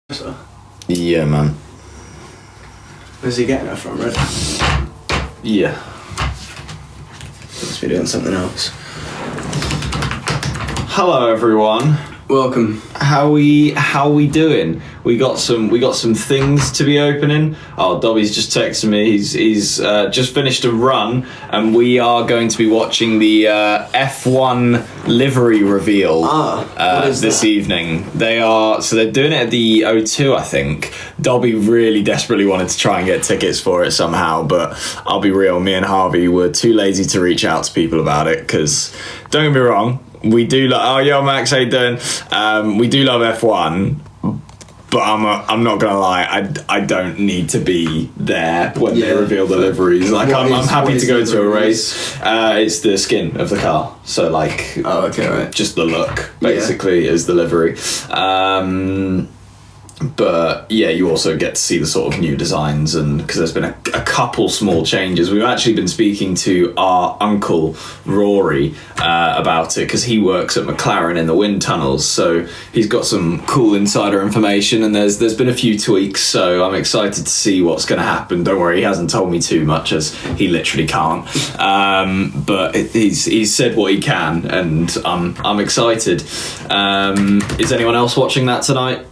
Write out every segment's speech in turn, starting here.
So, Yeah, man. where's he getting it from, right? Yeah. Must be doing something else. Hello, everyone. Welcome. How we doing? We got some things to be opening. Oh, Dobby's just texted me. He's just finished a run, and we are going to be watching the F1 livery reveal this evening. They're doing it at the O2, I think. Dobby really desperately wanted to try and get tickets for it somehow, but I'll be real, me and Harvey were too lazy to reach out to people about it, because don't get me wrong, we do oh yo Max, how you doing? We do love F1, but I'm not gonna lie, I don't need to be there when they reveal the liveries. Like I'm happy to go to a race. It's the skin of the car, so like just the look basically is the livery. But yeah, you also get to see the sort of new designs, and because there's been a couple small changes. We've actually been speaking to our uncle Rory about it, because he works at McLaren in the wind tunnels, so he's got some cool insider information, and there's been a few tweaks, so I'm excited to see what's going to happen. Don't worry, he hasn't told me too much, as he literally can't, but he's said what he can, and I'm excited. Is anyone else watching that tonight?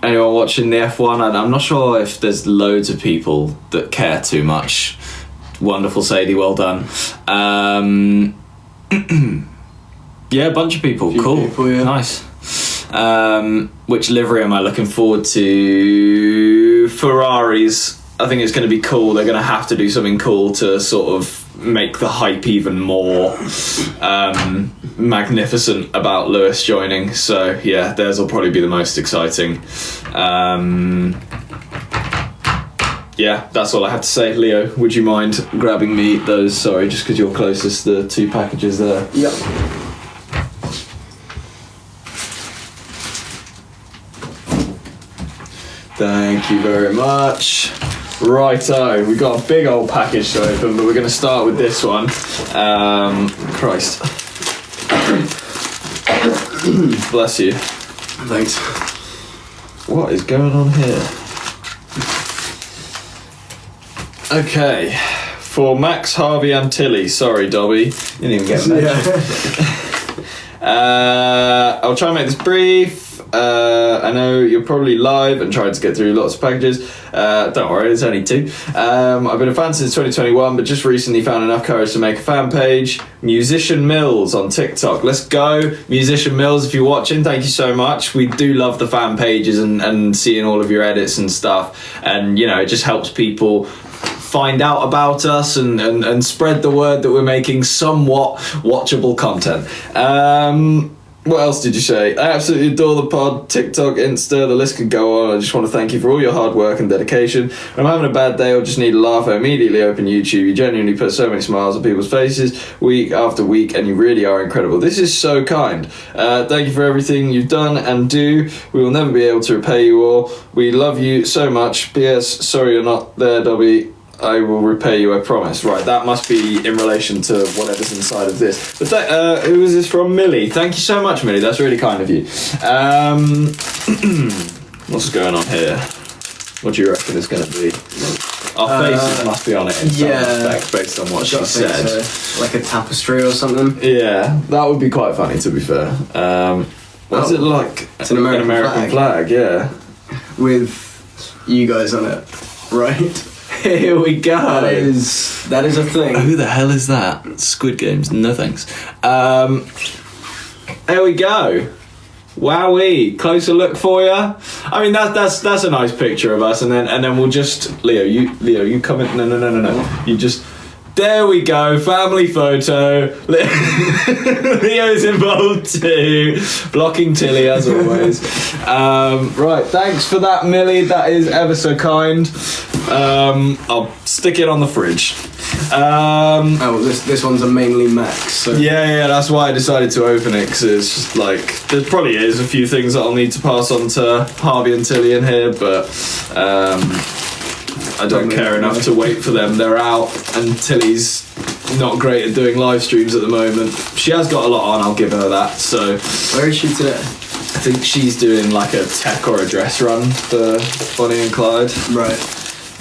Anyone watching the F1? I'm not sure if there's loads of people that care too much. Wonderful, Sadie, well done. Yeah, a bunch of people. Cool. People, yeah. Nice. Which livery am I looking forward to? Ferraris. I think it's going to be cool. They're going to have to do something cool to sort of make the hype even more magnificent about Lewis joining. So yeah, theirs will probably be the most exciting. Yeah, that's all I have to say. Leo, would you mind grabbing me those? Sorry, just because you're closest, the two packages there. Yep. Thank you very much. Righto, we've got a big old package to open, but we're going to start with this one. Christ. Bless you. Thanks. What is going on here? Okay, for Max, Harvey and Tilly. Sorry, Dobby. You didn't even get mentioned. I'll try and make this brief. I know you're probably live and trying to get through lots of packages. Don't worry, there's only two. I've been a fan since 2021, but just recently found enough courage to make a fan page. Musician Mills on TikTok. Let's go, Musician Mills, if you're watching, thank you so much. We do love the fan pages and seeing all of your edits and stuff. And, you know, it just helps people find out about us and spread the word that we're making somewhat watchable content. What else did you say? I absolutely adore the pod, TikTok, Insta, the list could go on. I just want to thank you for all your hard work and dedication. When I'm having a bad day or just need a laugh, I immediately open YouTube. You genuinely put so many smiles on people's faces week after week, and you really are incredible. This is so kind. Thank you for everything you've done and do. We will never be able to repay you all. We love you so much. P.S. Sorry you're not there, Dobby. I will repay you, I promise. Right, that must be in relation to whatever's inside of this. But who is this from? Millie. Thank you so much, Millie. That's really kind of you. What's going on here? What do you reckon it's going to be? Our faces must be on it in some respect, based on what she said. So. Like a tapestry or something? Yeah, that would be quite funny, to be fair. What's it like? It's an American flag, yeah. With you guys on it, right? Here we go. That is a thing. Who the hell is that? Squid Games. No thanks. There we go. Wowee. Closer look for you. I mean, that's a nice picture of us, and then we'll just Leo. You come in. No. You just. There we go, family photo. Leo's involved too. Blocking Tilly as always. Right, thanks for that, Millie. That is ever so kind. I'll stick it on the fridge. This one's a mainly Max. So. Yeah, that's why I decided to open it, because it's just like there probably is a few things that I'll need to pass on to Harvey and Tilly in here, but I don't care enough to wait for them. They're out, and Tilly's not great at doing live streams at the moment. She has got a lot on, I'll give her that. So where is she today? think she's doing like a tech or a dress run for Bonnie and Clyde. Right.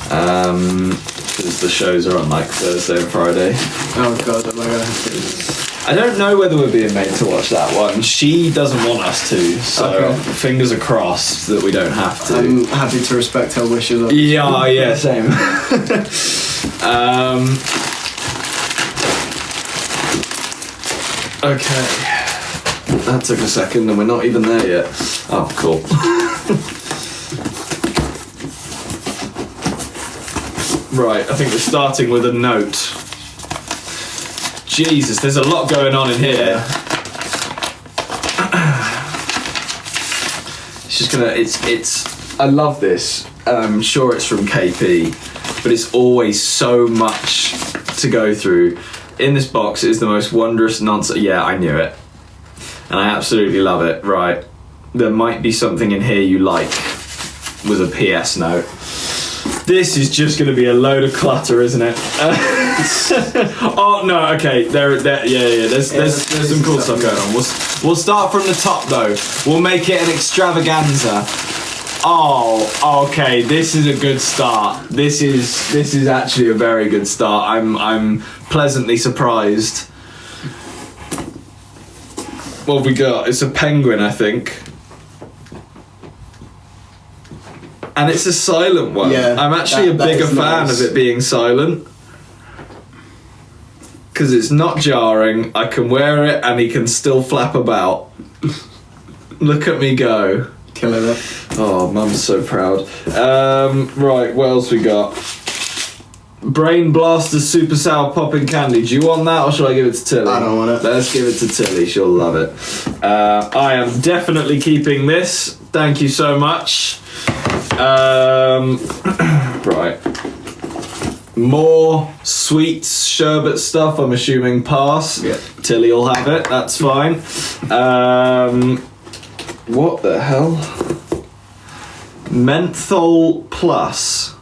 Because the shows are on like Thursday and Friday. Oh god, am I gonna have to? I don't know whether we're being made to watch that one. She doesn't want us to, so Okay. fingers are crossed that we don't have to. I'm happy to respect her wishes. Yeah, same. Okay. That took a second and we're not even there yet. Oh, cool. Right, I think we're starting with a note. Jesus, there's a lot going on in here. It's just gonna, it's, I love this. I'm sure it's from KP, but it's always so much to go through. In this box is the most wondrous nonsense. Yeah, I knew it. And I absolutely love it. Right. There might be something in here you like with a PS note. This is just going to be a load of clutter, isn't it? Oh no, okay. There's some cool stuff going on. We'll start from the top though. We'll make it an extravaganza. Oh, okay. This is a good start. This is actually a very good start. I'm pleasantly surprised. What have we got? It's a penguin, I think. And it's a silent one. Yeah, I'm actually a bigger fan of it being silent. Because it's not jarring, I can wear it and he can still flap about. Look at me go. Killing it. Oh, Mum's so proud. Right, what else we got? Brain Blaster Super Sour Popping Candy. Do you want that or shall I give it to Tilly? I don't want it. Let's give it to Tilly, she'll love it. I am definitely keeping this. Thank you so much. Right. More sweets, sherbet stuff, I'm assuming pass. Yeah. Tilly will have it, that's fine. What the hell? Menthol Plus.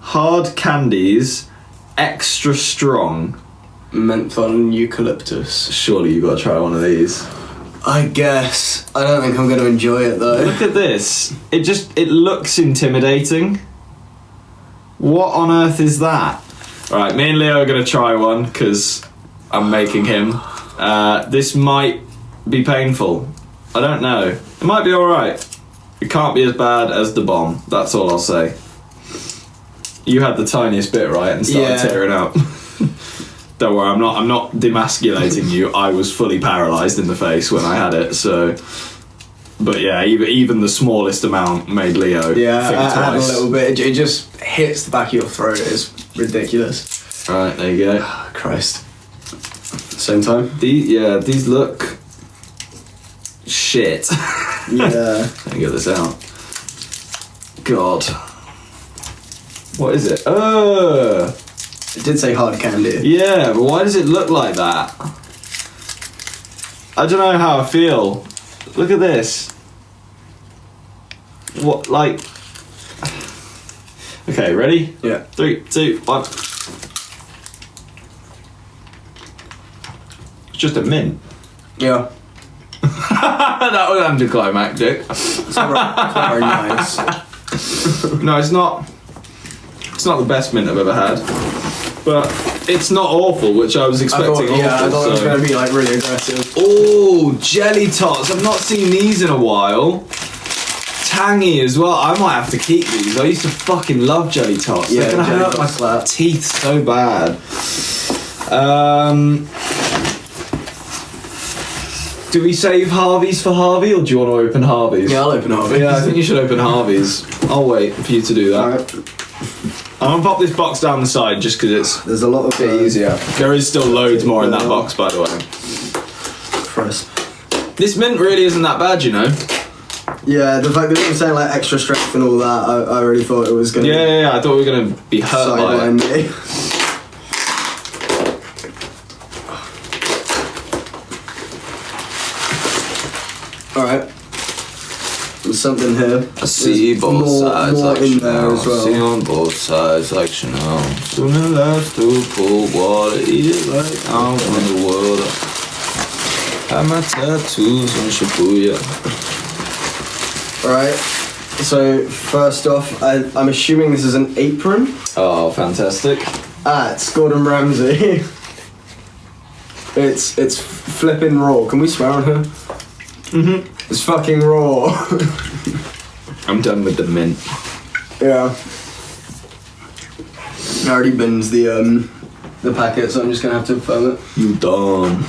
Hard candies, extra strong. Menthol and eucalyptus. Surely you got to try one of these. I guess. I don't think I'm going to enjoy it though. Look at this. It looks intimidating. What on earth is that? Alright, me and Leo are going to try one because I'm making him. This might be painful. I don't know. It might be alright. It can't be as bad as the bomb. That's all I'll say. You had the tiniest bit, right? And started tearing up. Don't worry, I'm not demasculating you. I was fully paralysed in the face when I had it, so... But yeah, even the smallest amount made Leo think I had a twice. little bit. It just hits the back of your throat. It's ridiculous. Right, there you go. Christ. Same time? These look... shit. Yeah. Let me get this out. God. What is it? It did say hard candy. Yeah, but why does it look like that? I don't know how I feel. Look at this. What, like... Okay, ready? Yeah. 3, 2, 1. It's just a mint. Yeah. That was anticlimactic. It's not very nice. No, it's not. It's not the best mint I've ever had, but it's not awful, which I was expecting. I thought it was going to be like really aggressive. Oh, jelly tots! I've not seen these in a while. Tangy as well. I might have to keep these. I used to fucking love jelly tots. Yeah, they're gonna jelly hurt my tots slap. teeth so bad. Do we save Harvey's for Harvey, or do you want to open Harvey's? Yeah, I'll open Harvey. Yeah, I think you should open Harvey's. I'll wait for you to do that. Alright. I'm gonna pop this box down the side just because it's There's a lot of a bit easier. There is still loads more in that Yeah. box, by the way. Christ. This mint really isn't that bad, you know. Yeah, the fact that it was saying like extra strength and all that, I really thought it was going to Yeah. I thought we were gonna be hurt by sideline it. me. Alright. There's something here. I see There's both sides more like in there Chanel. as well. See on both sides like Chanel. Sooner left to cold water, eat it like I'm from the world. Have my tattoos on Shibuya. Right. So first off, I'm assuming this is an apron. Oh, fantastic. It's Gordon Ramsay. It's flipping raw. Can we swear on her? Mm-hmm. It's fucking raw. I'm done with the mint. Yeah. I already binned the packet, so I'm just gonna have to firm it. You done.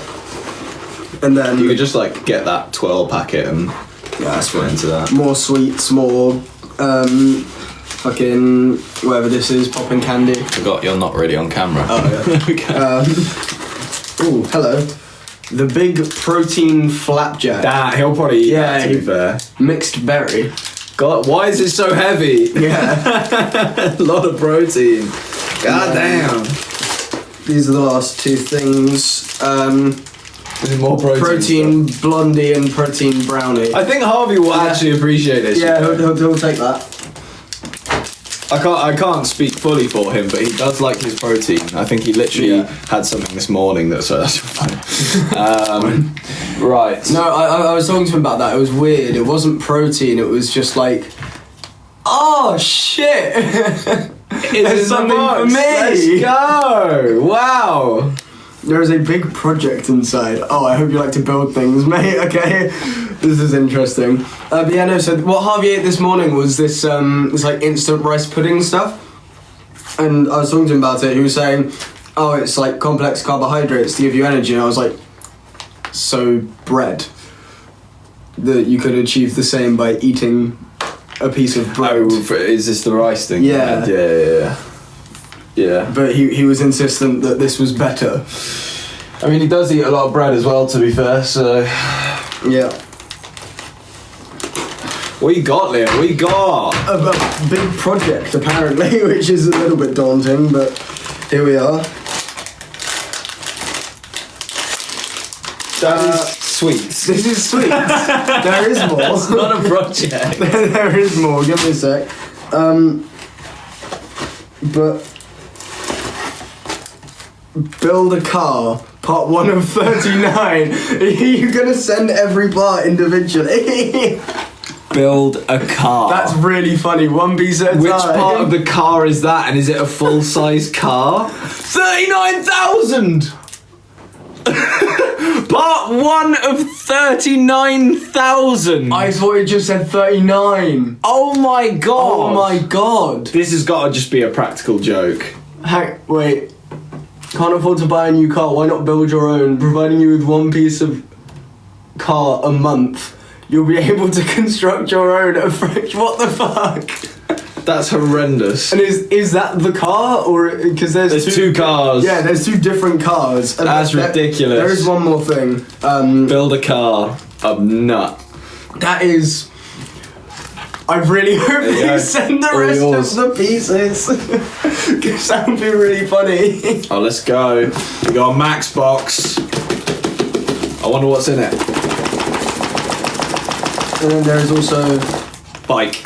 And then You could just like get that 12 packet and that's put into that. more sweets, more fucking whatever this is, popping candy. Forgot you're not really on camera. Oh yeah. Okay. Ooh, hello. The big protein flapjack. That he'll probably eat that, to be fair. Mixed berry. God, why is it so heavy? Yeah. A lot of protein. God damn. These are the last two things. There's more protein. Protein blondie and protein brownie. I think Harvey will actually appreciate this. Yeah, he'll take that. I can't speak fully for him, but he does like his protein. I think he literally had something this morning that's funny. Right. No, I was talking to him about that. It was weird. It wasn't protein. It was just like, oh shit. There's something for me. Let's go. Wow. There is a big project inside. Oh, I hope you like to build things, mate. Okay, this is interesting. But yeah, no. So what Harvey ate this morning was this like instant rice pudding stuff, and I was talking to him about it. He was saying, "Oh, it's like complex carbohydrates to give you energy," and I was like, "So bread? That you could achieve the same by eating a piece of bread?" Oh, is this the rice thing? Yeah. Yeah. But he was insistent that this was better. I mean, he does eat a lot of bread as well, to be fair, so... Yeah. What you got, Liam? What you got? A big project, apparently, which is a little bit daunting, but here we are. That is sweets. This is sweet. There is more. It's not a project. There is more. Give me a sec. But build a car, part 1 of 39. Are you gonna send every part individually? Build a car. That's really funny. One piece at a time. Which part of the car is that, and is it a full-size car? 39,000! Part 1 of 39,000! I thought it just said 39. Oh my god! Oh my god. This has got to just be a practical joke. Wait. Can't afford to buy a new car, why not build your own? Providing you with one piece of car a month, you'll be able to construct your own at a fraction. What the fuck? That's horrendous. And is that the car, or because there's two cars? Yeah, there's 2 different cars. And That's ridiculous. There is one more thing. Build a car. A nut. That is. I really hope you send the rest of the pieces, because that would be really funny. Oh, let's go. We got a Max box. I wonder what's in it. And then there is also Bike.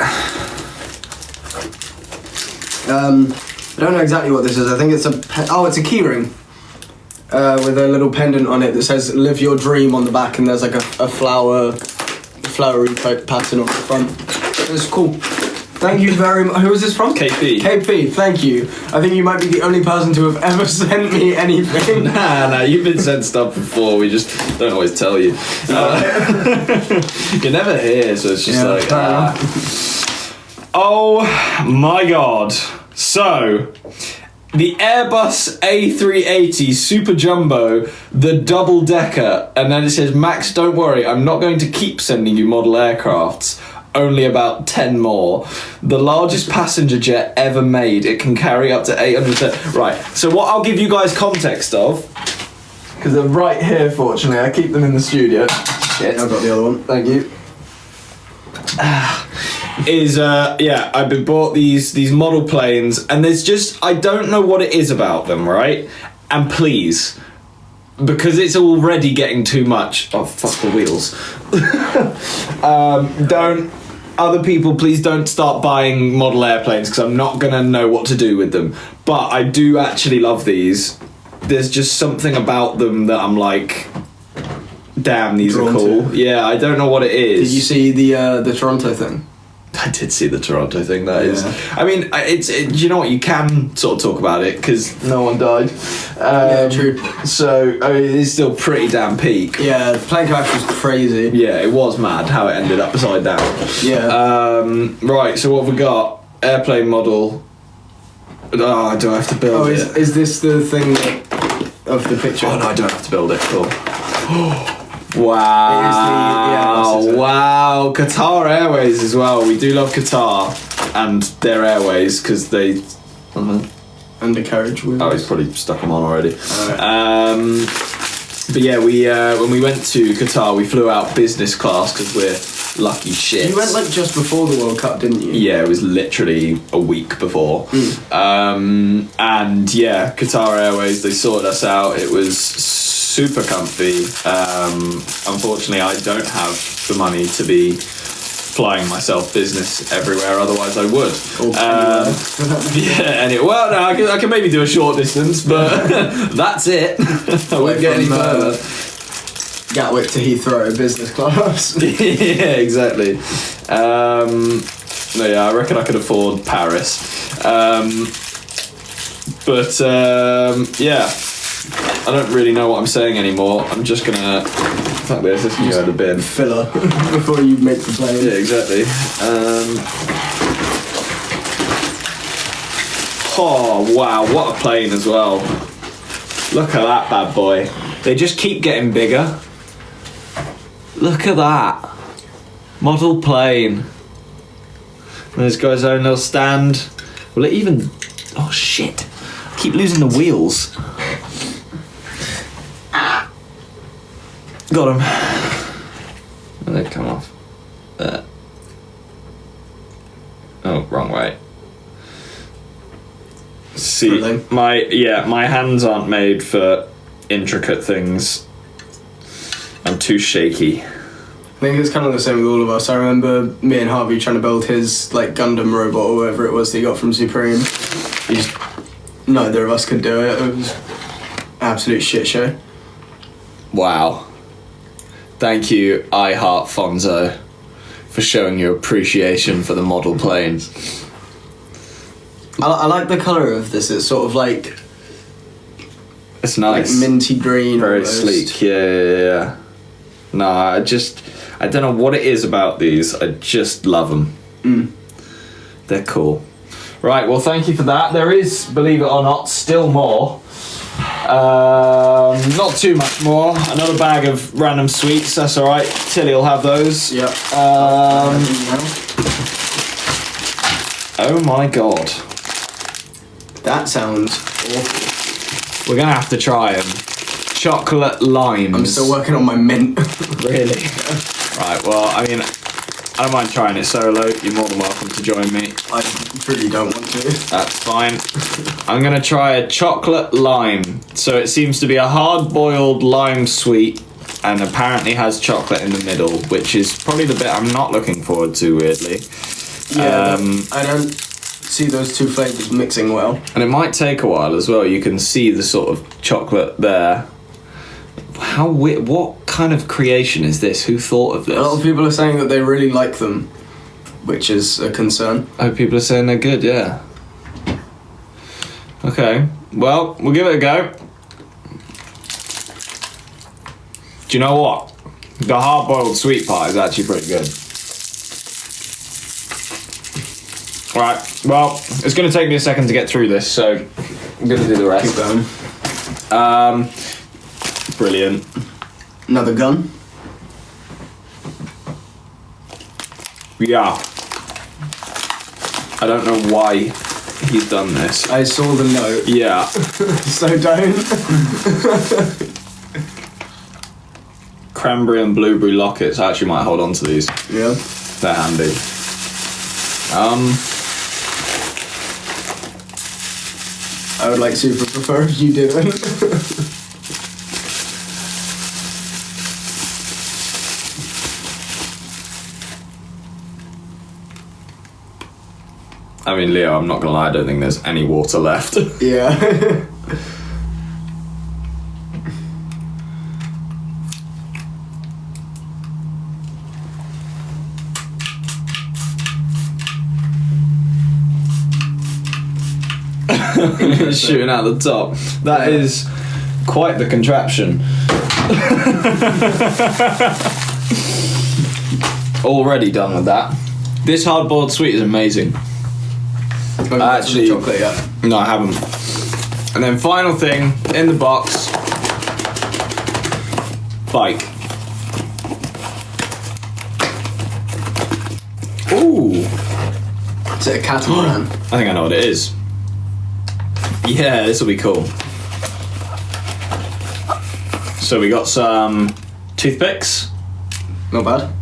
I don't know exactly what this is. I think it's it's a keyring with a little pendant on it that says "Live Your Dream" on the back, and there's like a flowery type pattern on the front. It's cool. Thank you very much. Who is this from? KP. KP, thank you. I think you might be the only person to have ever sent me anything. Nah, you've been sent stuff before, we just don't always tell you. You're never here, so it's just Oh my god. So, the Airbus A380 Super Jumbo, the double decker, and then it says, Max, don't worry, I'm not going to keep sending you model aircrafts. Only about 10 more. The largest passenger jet ever made. It can carry up to 800. Right, so what I'll give you guys context of, because they're right here, fortunately. I keep them in the studio. Shit, I've got the other one. Thank you. I've been bought these model planes, and there's just, I don't know what it is about them, right? And please, because it's already getting too much. Oh, fuck the wheels. Other people, please don't start buying model airplanes, because I'm not going to know what to do with them. But I do actually love these. There's just something about them that I'm like, damn, these Drawn are cool. to. Yeah, I don't know what it is. Did you see the Toronto thing? I did see the Toronto thing. That Yeah. is, I mean, do you know what? You can sort of talk about it because no one died. Yeah, true. So I mean, it's still pretty damn peak. Yeah, the plane crash was crazy. Yeah, it was mad how it ended upside down. Yeah. Right. So what have we got? Airplane model. Oh, do I have to build it? Is this the thing of the picture? Oh no, I don't have to build it. Cool. Wow! It is wow! Qatar Airways as well. We do love Qatar and their airways because they. Undercarriage wheels. Oh, he's probably stuck them on already. Alright. But yeah, we when we went to Qatar, we flew out business class because we're lucky shit. You went like just before the World Cup, didn't you? Yeah, it was literally a week before. And yeah, Qatar Airways, they sorted us out. It was super comfy. Unfortunately, I don't have the money to be flying myself business everywhere, otherwise I would. Well, no, I can maybe do a short distance, but that's it. I won't get any further. Gatwick to Heathrow, business class. Yeah, exactly. No, yeah, I reckon I could afford Paris. Yeah, I don't really know what I'm saying anymore. I'm just gonna. Fuck this. This can go in the bin. Filler before you make the plane. Yeah, exactly. Oh wow, what a plane as well. Look at that bad boy. They just keep getting bigger. Look at that. Model plane. And this guy's own little stand. Will it even... Oh shit. I keep losing the wheels. Got him. And they come off. There. Oh, wrong way. See, Really? my hands aren't made for intricate things. I'm too shaky. I think it's kind of the same with all of us. I remember me and Harvey trying to build his like Gundam robot or whatever it was that he got from Supreme. Neither of us could do it. It was absolute shit show. Wow. Thank you, I Heart Fonzo, for showing your appreciation for the model planes. I like the colour of this. It's sort of like It's nice. like minty green. Very almost. sleek. Yeah. No, I don't know what it is about these. I just love them. They're cool. Right, well, thank you for that. There is, believe it or not, still more. Not too much more. Another bag of random sweets. That's all right. Tilly will have those. Yep. Oh my god. That sounds awful. We're gonna have to try them. Chocolate limes. I'm still working on my mint. Really? Right, well, I mean, I don't mind trying it solo. You're more than welcome to join me. I really don't want to. That's fine. I'm gonna try a chocolate lime. So it seems to be a hard-boiled lime sweet and apparently has chocolate in the middle, which is probably the bit I'm not looking forward to, weirdly. Yeah, I don't see those two flavours mixing well. And it might take a while as well. You can see the sort of chocolate there. How weird. What kind of creation is this? Who thought of this? A lot of people are saying that they really like them, which is a concern. Oh, people are saying they're good, yeah. Okay, well, we'll give it a go. Do you know what? The hard-boiled sweet part is actually pretty good. Right, well, it's going to take me a second to get through this, so I'm going to do the rest. Keep going. Brilliant. Another gun. Yeah. I don't know why he's done this. I saw the note. Yeah. So don't. Cranberry and blueberry lockets. I actually might hold on to these. Yeah. They're handy. I would like super prefer if you didn't. I mean, Leo, I'm not gonna lie, I don't think there's any water left. Yeah. shooting out the top. That is quite the contraption. Already done with that. This hard-boiled sweet is amazing. Actually, chocolate yet? No, I haven't. And then final thing in the box, bike. Ooh. Is it a catamaran? I think I know what it is. Yeah, this will be cool. So we got some toothpicks. Not bad.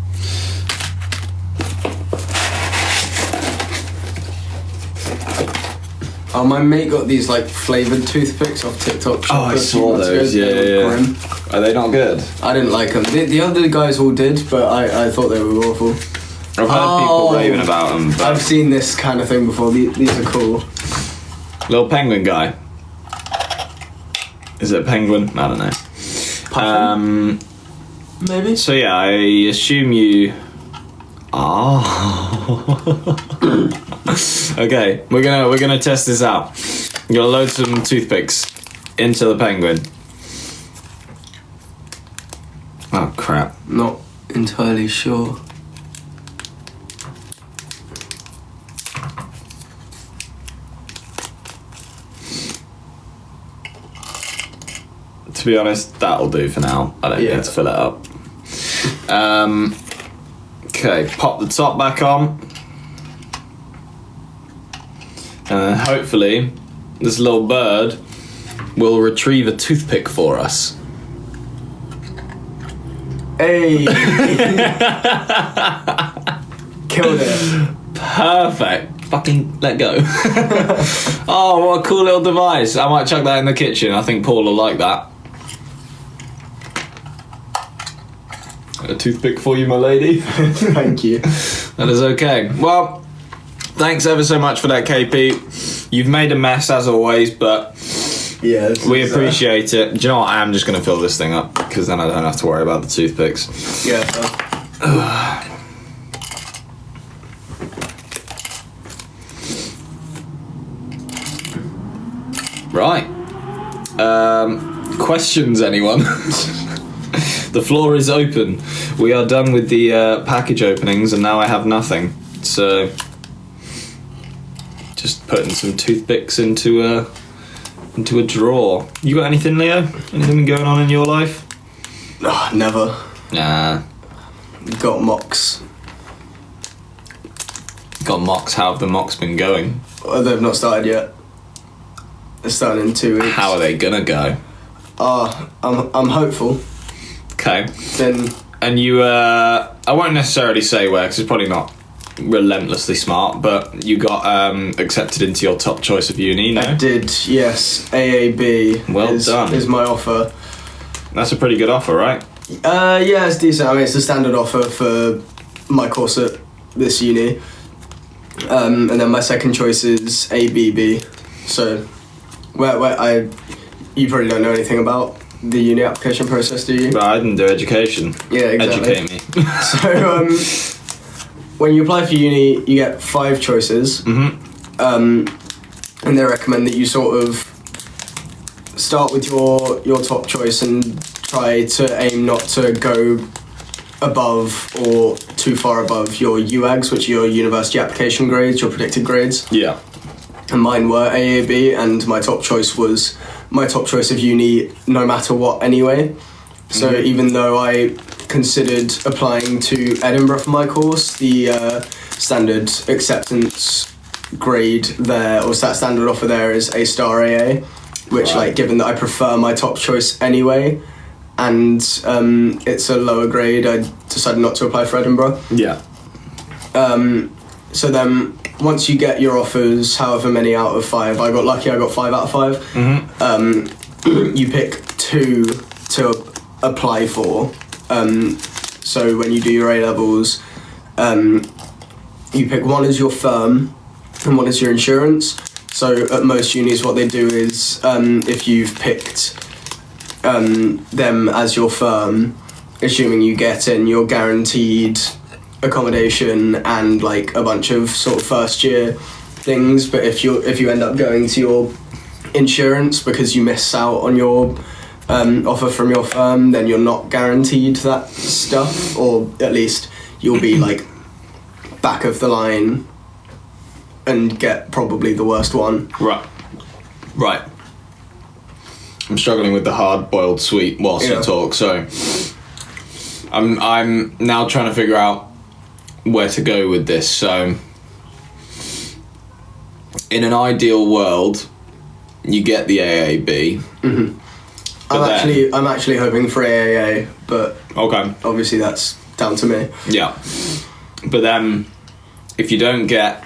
Oh, my mate got these like flavoured toothpicks off TikTok. Oh, I saw those. Yeah. Are they not good? I didn't like them. The other guys all did, but I thought they were awful. I've heard people raving about them. But I've seen this kind of thing before. These are cool. Little penguin guy. Is it a penguin? I don't know. Puffin? Maybe. So yeah, I assume you. Okay, we're gonna test this out. I'm gonna load some toothpicks into the penguin. Oh crap! Not entirely sure. To be honest, that'll do for now. I don't need to fill it up. Okay, pop the top back on. And then hopefully this little bird will retrieve a toothpick for us. Hey! Killed it. Perfect. Fucking let go. Oh, what a cool little device. I might chuck that in the kitchen. I think Paul will like that. A toothpick for you, my lady. Thank you. That is okay. Well, thanks ever so much for that, KP. You've made a mess as always, but yeah, we appreciate it. Do you know what? I am just going to fill this thing up because then I don't have to worry about the toothpicks. Yeah. Right. Questions, anyone? The floor is open. We are done with the package openings, and now I have nothing. So, just putting some toothpicks into a drawer. You got anything, Leo? Anything going on in your life? Oh, never. Nah. Got mocks. Got mocks. How have the mocks been going? Oh, they've not started yet. They're starting in 2 weeks. How are they gonna go? I'm hopeful. Okay. Then And you, I won't necessarily say where, because it's probably not relentlessly smart, but you got accepted into your top choice of uni, no? I did, yes. AAB Well done. is my offer. That's a pretty good offer, right? Yeah, it's decent. I mean, it's the standard offer for my course at this uni. And then my second choice is ABB. So, you probably don't know anything about the uni application process, do you? But I didn't do education. Yeah, exactly. Educate me. So, when you apply for uni, you get 5 choices. Mm-hmm. And they recommend that you sort of start with your top choice and try to aim not to go above or too far above your UAGs, which are your university application grades, your predicted grades. Yeah. And mine were AAB, and my top choice was my top choice of uni no matter what anyway. So even though I considered applying to Edinburgh for my course, the standard acceptance grade there, or standard offer there, is A star AA, which Right. given that I prefer my top choice anyway, and it's a lower grade, I decided not to apply for Edinburgh. Yeah. So then once you get your offers, however many out of 5, I got lucky, I got 5 out of 5. Mm-hmm. You pick 2 to apply for. So when you do your A-levels, you pick one as your firm and one as your insurance. So at most unis what they do is if you've picked them as your firm, assuming you get in, you're guaranteed accommodation and a bunch of sort of first year things, but if you end up going to your insurance because you miss out on your offer from your firm, then you're not guaranteed that stuff, or at least you'll be like back of the line and get probably the worst one. Right. I'm struggling with the hard-boiled sweet whilst you talk, so I'm now trying to figure out where to go with this. So, in an ideal world, you get the AAB. Mm-hmm. I'm actually hoping for AAA, but obviously that's down to me. Yeah, but then if you don't get,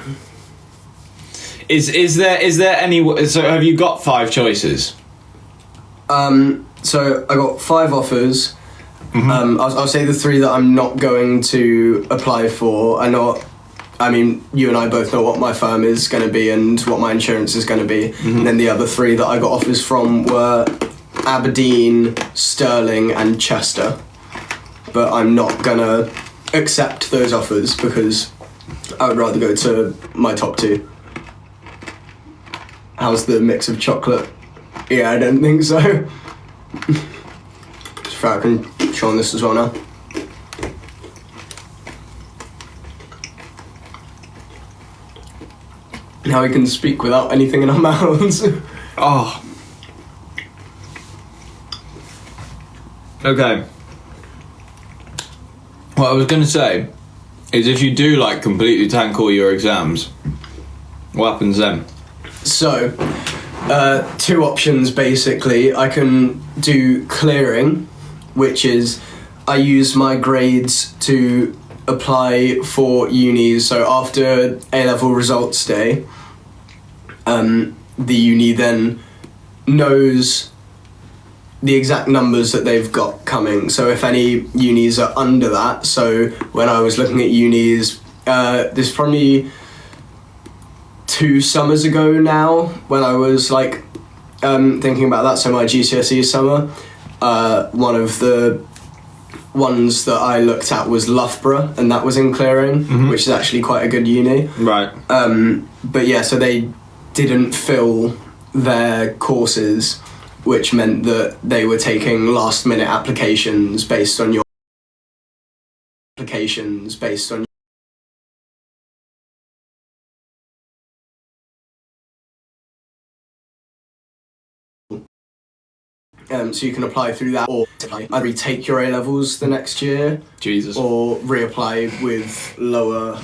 is there any? So have you got 5 choices? So I got 5 offers. Mm-hmm. I'll say the 3 that I'm not going to apply for. I mean, you and I both know what my firm is going to be and what my insurance is going to be. Mm-hmm. And then the other 3 that I got offers from were Aberdeen, Stirling and Chester. But I'm not going to accept those offers because I would rather go to my top 2. How's the mix of chocolate? Yeah, I don't think so. So I can show on this as well now. Now we can speak without anything in our mouths. Oh. Okay. What I was going to say is if you do like completely tank all your exams, what happens then? So, 2 options basically. I can do clearing, which is I use my grades to apply for unis. So after A-level results day, the uni then knows the exact numbers that they've got coming. So if any unis are under that, so when I was looking at unis, there's probably 2 summers ago now when I was like thinking about that, so my GCSE summer, one of the ones that I looked at was Loughborough, and that was in clearing, mm-hmm. which is actually quite a good uni. Right. But yeah, so they didn't fill their courses, which meant that they were taking last minute applications based on your so you can apply through that, or either retake your A-levels the next year, Jesus, or reapply with lower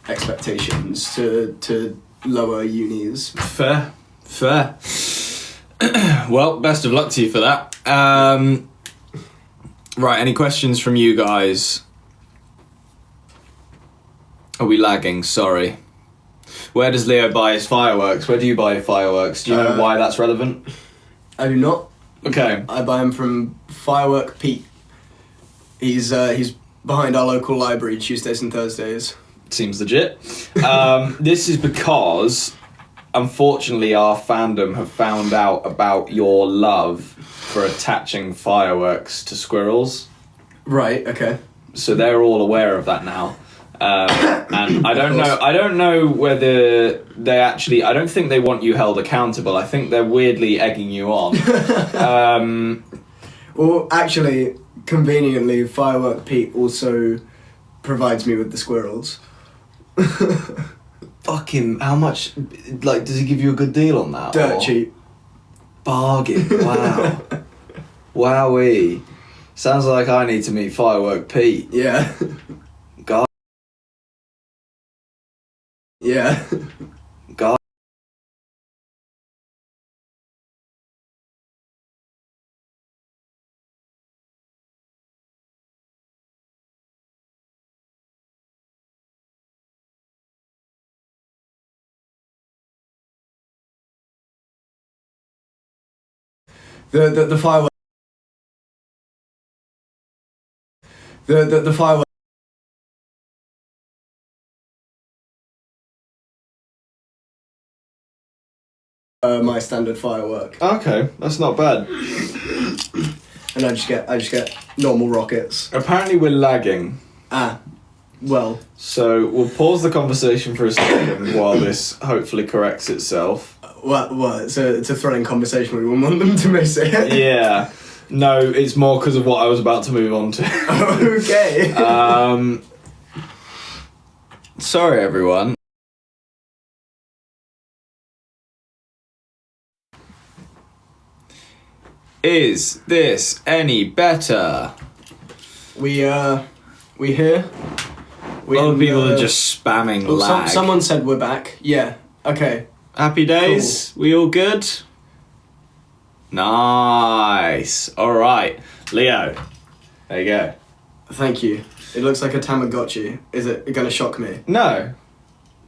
expectations to lower unis. Fair. Well, best of luck to you for that. Right, any questions from you guys? Are we lagging? Sorry. Where does Leo buy his fireworks? Where do you buy your fireworks? Do you know why that's relevant? I do not. Okay. I buy them from Firework Pete. He's behind our local library Tuesdays and Thursdays. Seems legit. This is because, unfortunately, our fandom have found out about your love for attaching fireworks to squirrels. Right. Okay. So they're all aware of that now. And I don't know whether they actually, I don't think they want you held accountable. I think they're weirdly egging you on. Well, actually, conveniently, Firework Pete also provides me with the squirrels. Fuck him. How much, like, does he give you a good deal on that? Dirt cheap. Bargain. Wow. Wowee. Sounds like I need to meet Firework Pete. Yeah. God. Yeah. God. The firework. The firework. My standard firework. Okay, that's not bad. And I just get normal rockets. Apparently we're lagging. Well, So we'll pause the conversation for a second while this hopefully corrects itself. what? It's a thrilling conversation. We wouldn't want them to miss it. Yeah. No, it's more because of what I was about to move on to. Okay. Sorry, everyone. Is this any better? We here. A lot of people are just spamming lag. Someone said we're back. Yeah. Okay. Happy days? Cool. We all good? Nice. All right. Leo, there you go. Thank you. It looks like a Tamagotchi. Is it going to shock me? No.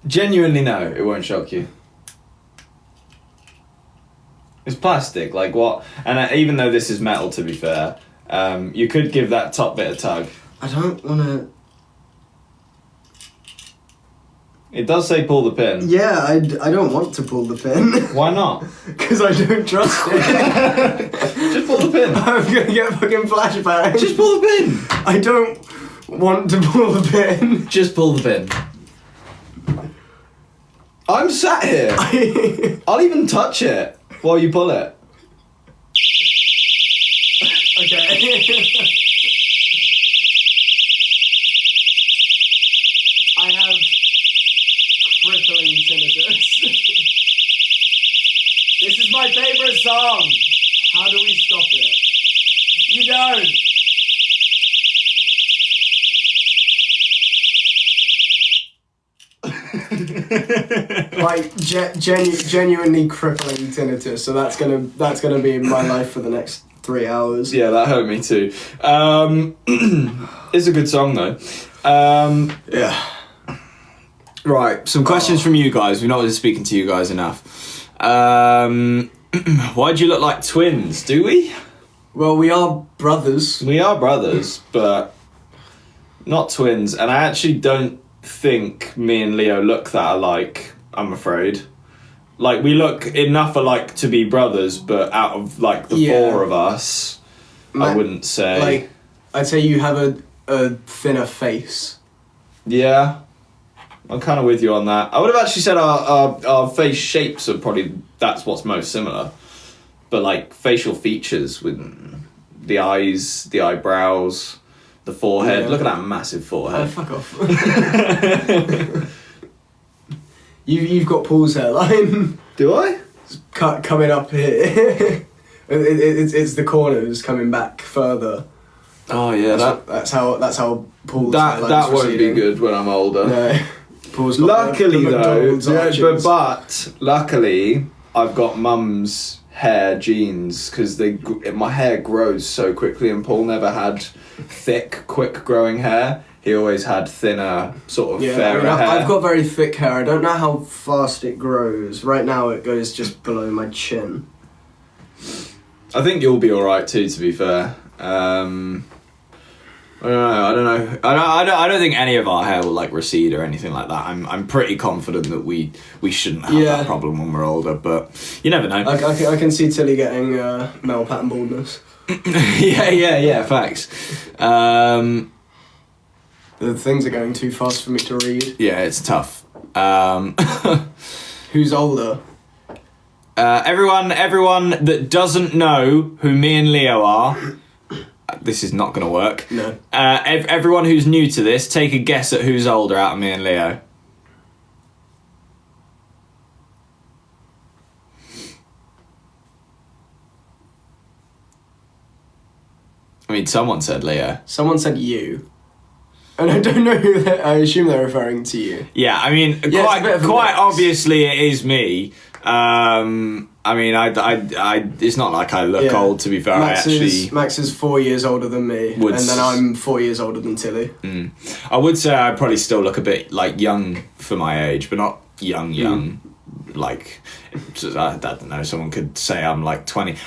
Genuinely no, it won't shock you. It's plastic, like what? And even though this is metal, to be fair, you could give that top bit a tug. I don't want to... It does say pull the pin. Yeah, I don't want to pull the pin. Why not? Because I don't trust it. Just pull the pin. I'm going to get fucking flashbacks. Just pull the pin. I don't want to pull the pin. Just pull the pin. I'm sat here. I'll even touch it while you pull it. Okay. I have crippling tinnitus. This is my favourite song. How do we stop it? You don't. Like genuinely crippling tinnitus. So that's gonna be my life for the next 3 hours. Yeah, that hurt me too. It's a good song though. Yeah. Right, some questions from you guys. We're not really speaking to you guys enough. Why do you look like twins? Do we? Well, we are brothers. We are brothers, but not twins. And I actually don't think me and Leo look that alike, I'm afraid. Like, we look enough alike to be brothers, but out of, like, the four of us, I wouldn't say. Like, I'd say you have a thinner face. Yeah. I'm kind of with you on that. I would have actually said our face shapes are probably, that's what's most similar. But, like, facial features with the eyes, the eyebrows, the forehead. Yeah. Look at that massive forehead. Fuck off. You've got Paul's hairline. Do I? It's coming up here. It's the corners coming back further. Oh yeah, that's how Paul's that won't be good when I'm older. No. Paul's got Luckily the McDonald's arches. but luckily I've got mum's hair genes because my hair grows so quickly, and Paul never had thick, quick growing hair. He always had thinner, sort of fairer hair. I've got very thick hair. I don't know how fast it grows. Right now it goes just below my chin. I think you'll be all right too, to be fair. I don't know. I don't think any of our hair will like recede or anything like that. I'm pretty confident that we shouldn't have that problem when we're older, but you never know. I can see Tilly getting male pattern baldness. yeah, facts. The things are going too fast for me to read. Yeah, it's tough. Who's older? Everyone that doesn't know who me and Leo are, this is not going to work. No. Everyone who's new to this, take a guess at who's older out of me and Leo. I mean, someone said Leo. Someone said you. And I don't know who I assume they're referring to you. Yeah, I mean, quite obviously it is me. I mean, I it's not like I look old, to be fair. Max is 4 years older than me, and then I'm 4 years older than Tilly. I would say I probably still look a bit like young for my age, but not young. Like, I don't know, someone could say I'm like 20.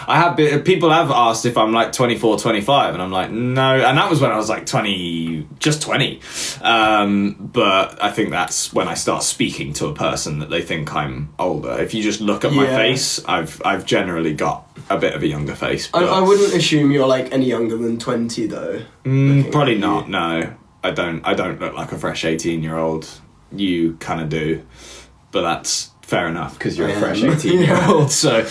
People have asked if I'm like 24, 25, and I'm like, no. And that was when I was like 20, just 20. But I think that's when I start speaking to a person that they think I'm older. If you just look at my face, I've generally got a bit of a younger face. I wouldn't assume you're like any younger than 20 though. Probably not, no. I don't look like a fresh 18-year-old. You kind of do, but that's fair enough because you're a fresh 18-year-old. So,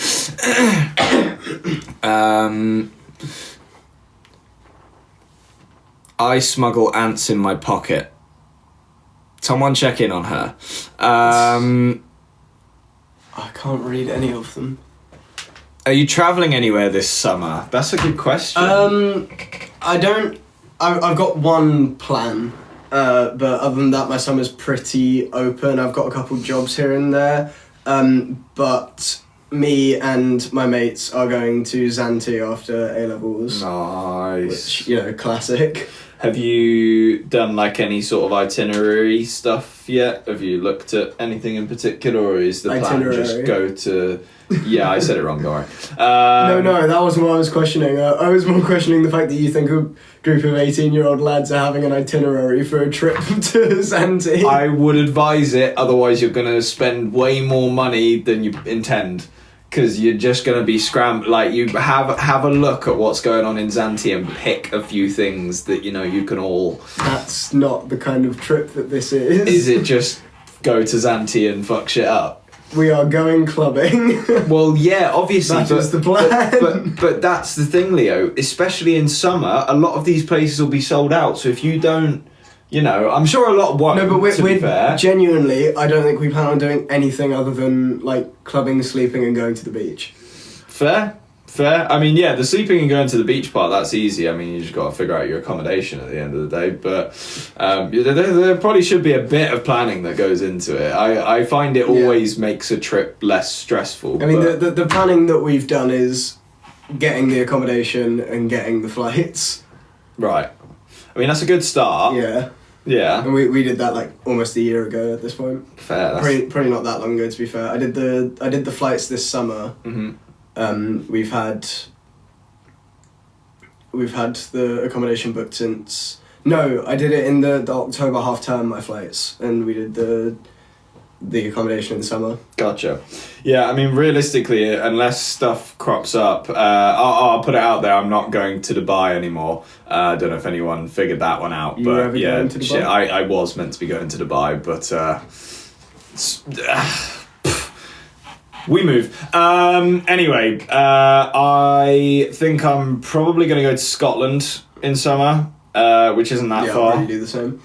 I smuggle ants in my pocket. Someone check in on her. I can't read any of them. Are you travelling anywhere this summer? That's a good question. I don't. I've got one plan, but other than that, my summer's pretty open. I've got a couple jobs here and there, but me and my mates are going to Zante after A-levels. Nice. Which, classic. Have you done like any sort of itinerary stuff yet? Have you looked at anything in particular, or is the plan just go to... Yeah, I said it wrong, don't worry. No, that wasn't what I was questioning. I was more questioning the fact that you think a group of 18-year-old lads are having an itinerary for a trip to Zante. I would advise it, otherwise you're going to spend way more money than you intend. Because you're just going to be scrambling. Like, you have a look at what's going on in Zante and pick a few things that, you can all... That's not the kind of trip that this is. Is it just go to Zante and fuck shit up? We are going clubbing. Well, yeah, obviously. That is the plan. But that's the thing, Leo. Especially in summer, a lot of these places will be sold out. So if you don't... I'm sure a lot won't, no, but we're fair. Genuinely, I don't think we plan on doing anything other than, clubbing, sleeping and going to the beach. Fair. I mean, yeah, the sleeping and going to the beach part, that's easy. I mean, you just got to figure out your accommodation at the end of the day. But there probably should be a bit of planning that goes into it. I find it always makes a trip less stressful. I mean, the planning that we've done is getting the accommodation and getting the flights. Right. I mean, that's a good start. Yeah. Yeah. And we did that almost a year ago at this point. Fair. Probably not that long ago, to be fair. I did the flights this summer. Mm-hmm. We've had the accommodation booked since... No, I did it in the October half term, my flights, and we did the accommodation in the summer. Gotcha. Yeah, I mean, realistically, unless stuff crops up, I'll put it out there, I'm not going to Dubai anymore. I don't know if anyone figured that one out, but yeah, going to Dubai? Shit, I was meant to be going to Dubai, but we move. Anyway, I think I'm probably going to go to Scotland in summer, which isn't that far. Yeah, I'll do the same.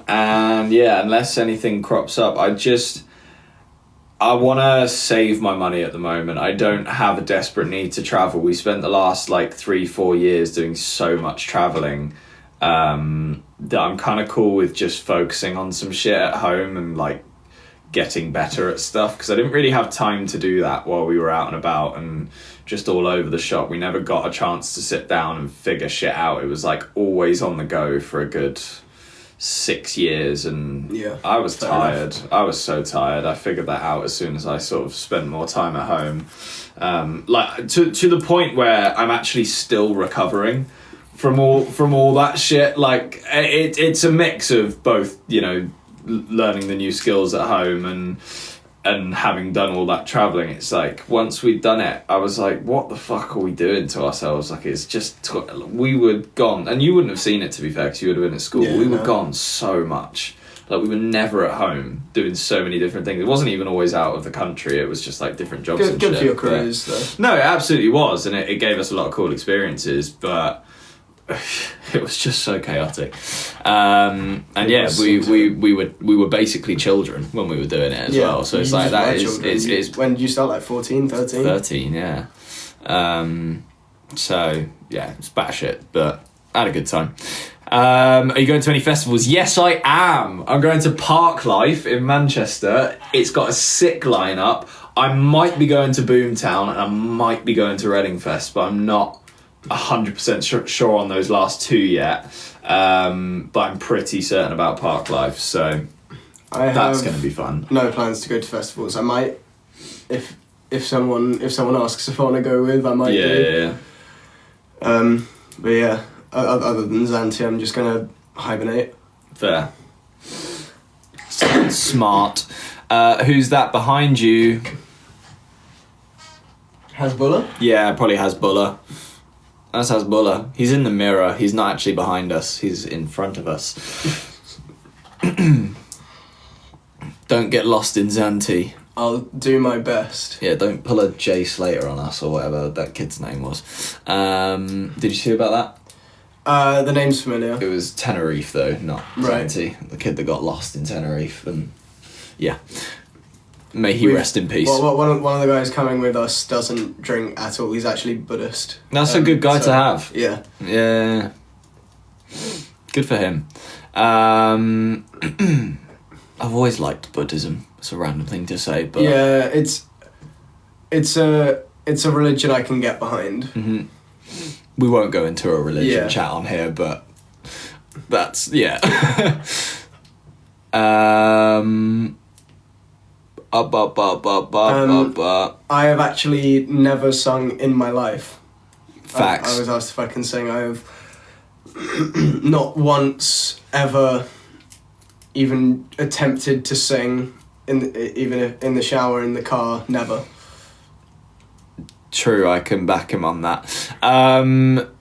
And yeah, unless anything crops up, I want to save my money at the moment. I don't have a desperate need to travel. We spent the last 3-4 years doing so much traveling that I'm kind of cool with just focusing on some shit at home and getting better at stuff, because I didn't really have time to do that while we were out and about and just all over the shop. We never got a chance to sit down and figure shit out. It was always on the go for a good 6 years, and yeah, I was tired. I was so tired. I figured that out as soon as I sort of spent more time at home, to the point where I'm actually still recovering from all that shit. It's a mix of both, learning the new skills at home and having done all that traveling. It's once we'd done it, I was like, what the fuck are we doing to ourselves? It's just we were gone, and you wouldn't have seen it, to be fair, because you would have been at school. We were gone so much. We were never at home doing so many different things. It wasn't even always out of the country. It was just different jobs and shit. Good for your careers, though. No, it absolutely was, and it gave us a lot of cool experiences, but it was just so chaotic. And yeah, we were basically children when we were doing it as well. So it's that is when did you start? 14, 13? 13, yeah. So yeah, it's batshit, but I had a good time. Are you going to any festivals? Yes, I am. I'm going to Parklife in Manchester. It's got a sick lineup. I might be going to Boomtown and I might be going to Reading Fest, but I'm not 100% sure on those last two yet, but I'm pretty certain about Parklife, so that's going to be fun. No plans to go to festivals. I might, if someone asks if I want to go with, I might do. But yeah, other than Zante, I'm just going to hibernate. Fair. Smart. Who's that behind you? Hasbulla? Yeah, probably Hasbulla. That's Hasbullah. He's in the mirror. He's not actually behind us. He's in front of us. Don't get lost in Zante. I'll do my best. Yeah, don't pull a Jay Slater on us or whatever that kid's name was. Did you see about that? The name's familiar. It was Tenerife though, not Right. Zante. The kid that got lost in Tenerife, and yeah. May he rest in peace. Well, one of the guys coming with us doesn't drink at all. He's actually Buddhist. That's a good guy to have. Yeah. Yeah. Good for him. I've always liked Buddhism. It's a random thing to say, but yeah, it's a religion I can get behind. Mm-hmm. We won't go into a religion chat on here, but that's I have actually never sung in my life. Facts. I was asked if I can sing. I have not once ever even attempted to sing even in the shower, in the car. Never. True, I can back him on that.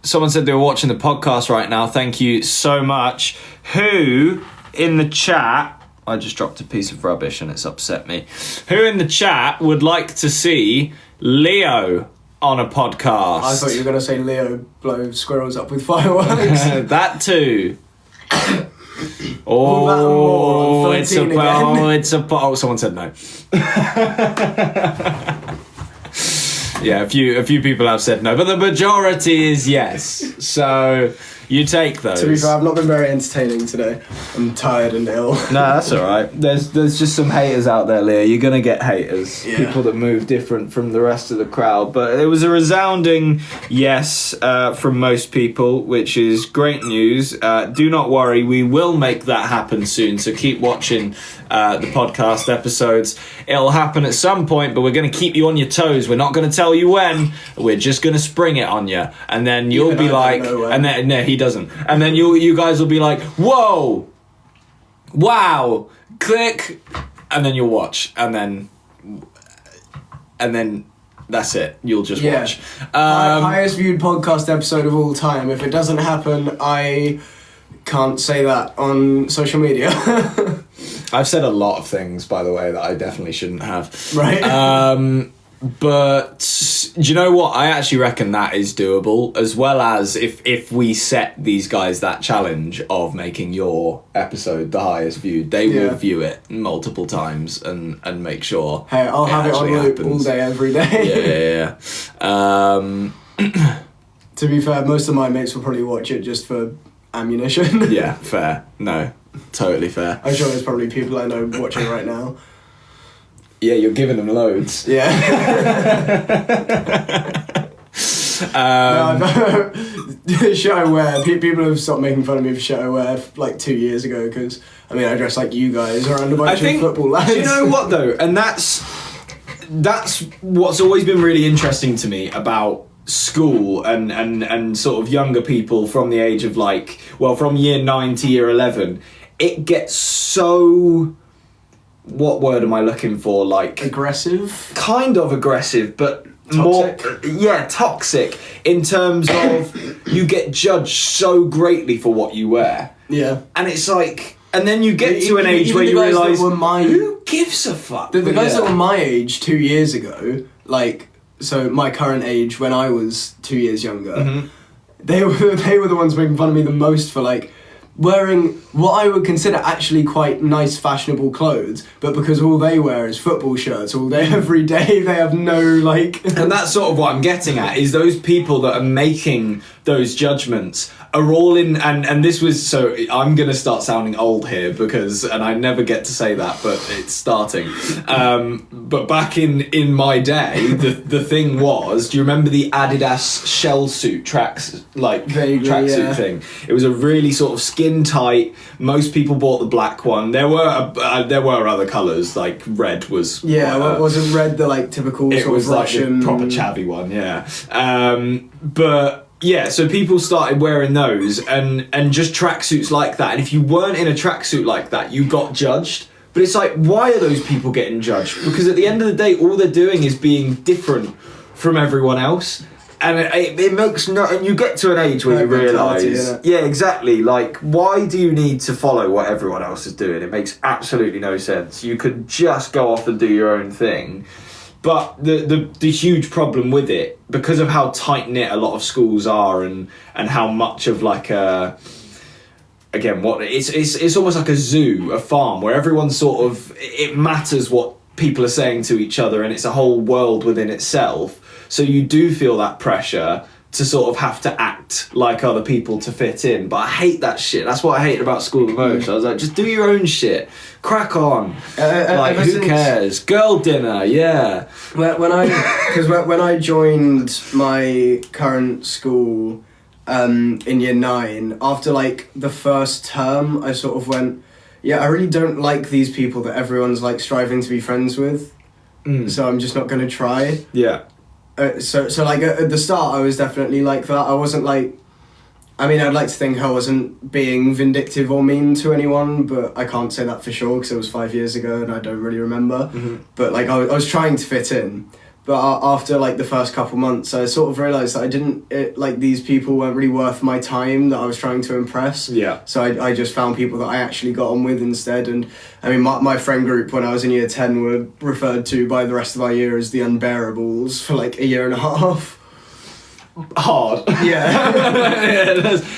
Someone said they were watching the podcast right now. Thank you so much. Who in the chat... I just dropped a piece of rubbish and it's upset me. Who in the chat would like to see Leo on a podcast? I thought you were going to say Leo blow squirrels up with fireworks. That too. Oh, it's someone said no. Yeah, a few people have said no, but the majority is yes. So you take those. To be fair, I've not been very entertaining today. I'm tired and ill. No, that's all right. There's just some haters out there, Leah. You're gonna get haters. Yeah. People that move different from the rest of the crowd. But it was a resounding yes from most people, which is great news. Do not worry, we will make that happen soon. So keep watching the podcast episodes. It'll happen at some point, but we're going to keep you on your toes. We're not going to tell you when. We're just going to spring it on you, and then you'll be like, and then no, he doesn't, and then you guys will be like, whoa, wow, click, and then you'll watch, and then that's it. You'll just watch. Highest viewed podcast episode of all time. If it doesn't happen, I can't say that on social media. I've said a lot of things, by the way, that I definitely shouldn't have. Right. But do you know what? I actually reckon that is doable, as well as if we set these guys that challenge of making your episode the highest viewed, they will view it multiple times and make sure. Hey, I'll have it on loop happens all day, every day. Yeah. To be fair, most of my mates will probably watch it just for ammunition. Yeah, fair. No, totally fair. I'm sure there's probably people I know watching right now. Yeah, you're giving them loads. Yeah. Shit I wear. People have stopped making fun of me for shit I wear like 2 years ago because, I mean, I dress like you guys around a bunch of football lads. Do you know what though? And that's what's always been really interesting to me about school and sort of younger people from the age of from year 9 to year 11. It gets so... What word am I looking for? Aggressive? Kind of aggressive, but toxic? Toxic in terms of you get judged so greatly for what you wear. Yeah. And it's like... And then you get to an age where you realise, who gives a fuck? The guys that were my age 2 years ago, so my current age when I was 2 years younger, they were the ones making fun of me the most for wearing what I would consider actually quite nice fashionable clothes, but because all they wear is football shirts all day every day, they have no And that's sort of what I'm getting at, is those people that are making those judgments are all in, and this was, so I'm going to start sounding old here and I never get to say that, but it's starting. But back in my day, the thing was, do you remember the Adidas shell suit tracksuit thing? It was a really sort of skin tight. Most people bought the black one. There were other colours, like red was. Yeah, wasn't red the typical it sort was of Russian... the proper chavvy one, yeah. But yeah, so people started wearing those and just tracksuits like that. And if you weren't in a tracksuit like that, you got judged. But it's like, why are those people getting judged? Because at the end of the day, all they're doing is being different from everyone else. And it makes no, and you get to an age where you realise, yeah, exactly. Like, why do you need to follow what everyone else is doing? It makes absolutely no sense. You could just go off and do your own thing. But the huge problem with it, because of how tight knit a lot of schools are, and how much of like a, again, what it's almost like a zoo, a farm, where everyone sort of, it matters what people are saying to each other, and it's a whole world within itself. So you do feel that pressure to sort of have to act like other people to fit in. But I hate that shit. That's what I hated about school the most. I was like, just do your own shit. Crack on. Like, who cares? Girl dinner, yeah. When I joined my current school in year 9, after like the first term, I sort of went, yeah, I really don't like these people that everyone's like striving to be friends with. So I'm just not going to try. Yeah. So like at the start I was definitely like that. I wasn't like, I mean, I'd like to think I wasn't being vindictive or mean to anyone, but I can't say that for sure because it was 5 years ago and I don't really remember. But like I was trying to fit in. But after like the first couple months, I sort of realised that like these people weren't really worth my time that I was trying to impress. Yeah. So I just found people that I actually got on with instead. And I mean, my friend group when I was in year 10 were referred to by the rest of our year as the unbearables for like a year and a half. Hard. Yeah. Yeah,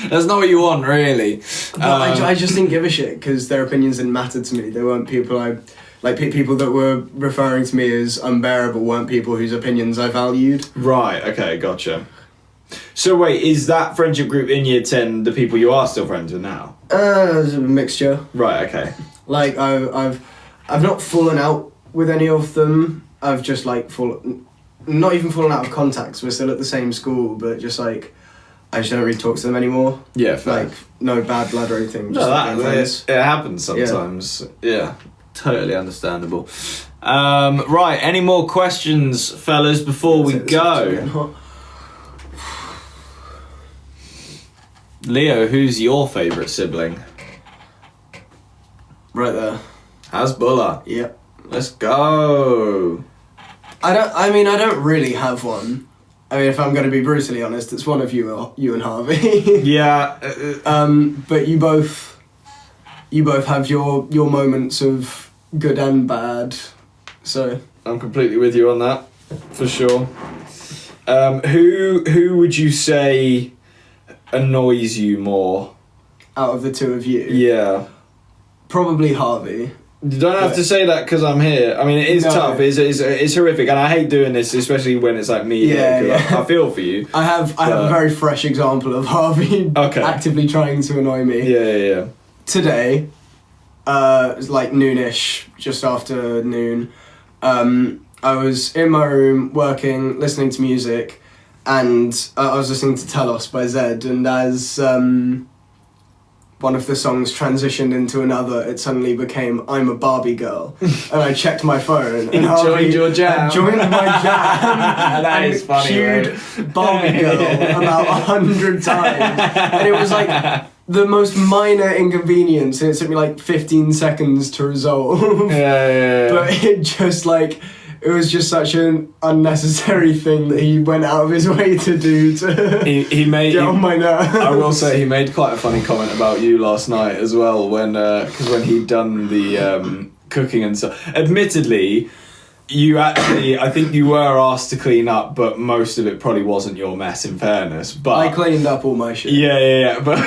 that's not what you want, really. But I just didn't give a shit because their opinions didn't matter to me. They weren't people people that were referring to me as unbearable weren't people whose opinions I valued. Right, okay, gotcha. So wait, is that friendship group in year 10 the people you are still friends with now? It's a mixture. Right, okay. Like, I've not fallen out with any of them. I've just, like, not even fallen out of contact. We're still at the same school, but just, like, I just don't really talk to them anymore. Yeah, fair. Like, no bad blood or anything. No, it happens sometimes. Yeah. Totally understandable. Right, any more questions, fellas, before we go? Leo, who's your favourite sibling? Right there. Hasbulla. Yep. Let's go. I don't really have one. I mean, if I'm going to be brutally honest, it's one of you and Harvey. Yeah. But you both have your moments of good and bad, so I'm completely with you on that, for sure. Who would you say annoys you more out of the two of you? Yeah. Probably Harvey. You don't have to say that because I'm here. I mean, it is tough. It's horrific, and I hate doing this, especially when it's like me. Yeah. I feel for you. I have a very fresh example of Harvey actively trying to annoy me. Yeah. Today, it was like noonish, just after noon. I was in my room working, listening to music, and I was listening to Telos by Zed, and as one of the songs transitioned into another, it suddenly became I'm a Barbie girl. And I checked my phone and joined your jam. I joined my jam. That is funny, queued Barbie girl about 100 times. And it was like the most minor inconvenience, and it took me like 15 seconds to resolve. Yeah. But it was just such an unnecessary thing that he went out of his way to do to he made get on my nerves. I will say he made quite a funny comment about you last night as well when he'd done the cooking and stuff. Admittedly, you actually, I think you were asked to clean up, but most of it probably wasn't your mess, in fairness. But I cleaned up all my shit. Yeah. But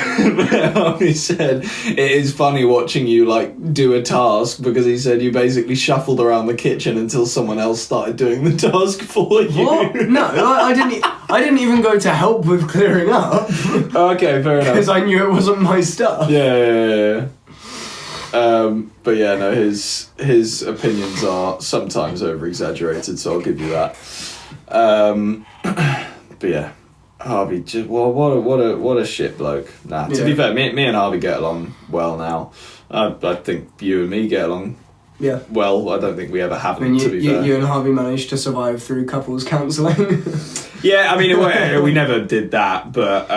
he said it is funny watching you like do a task, because he said you basically shuffled around the kitchen until someone else started doing the task for you. What? No, I didn't even go to help with clearing up. Okay, fair enough. Because I knew it wasn't my stuff. Yeah. But yeah, no, his opinions are sometimes over exaggerated, so I'll give you that. But yeah, Harvey, what a shit bloke. Nah, to be fair, me and Harvey get along well now. I think you and me get along. Yeah. Well, I don't think we ever haven't. I mean, to be fair, you and Harvey managed to survive through couples counselling. Yeah, I mean, we never did that, but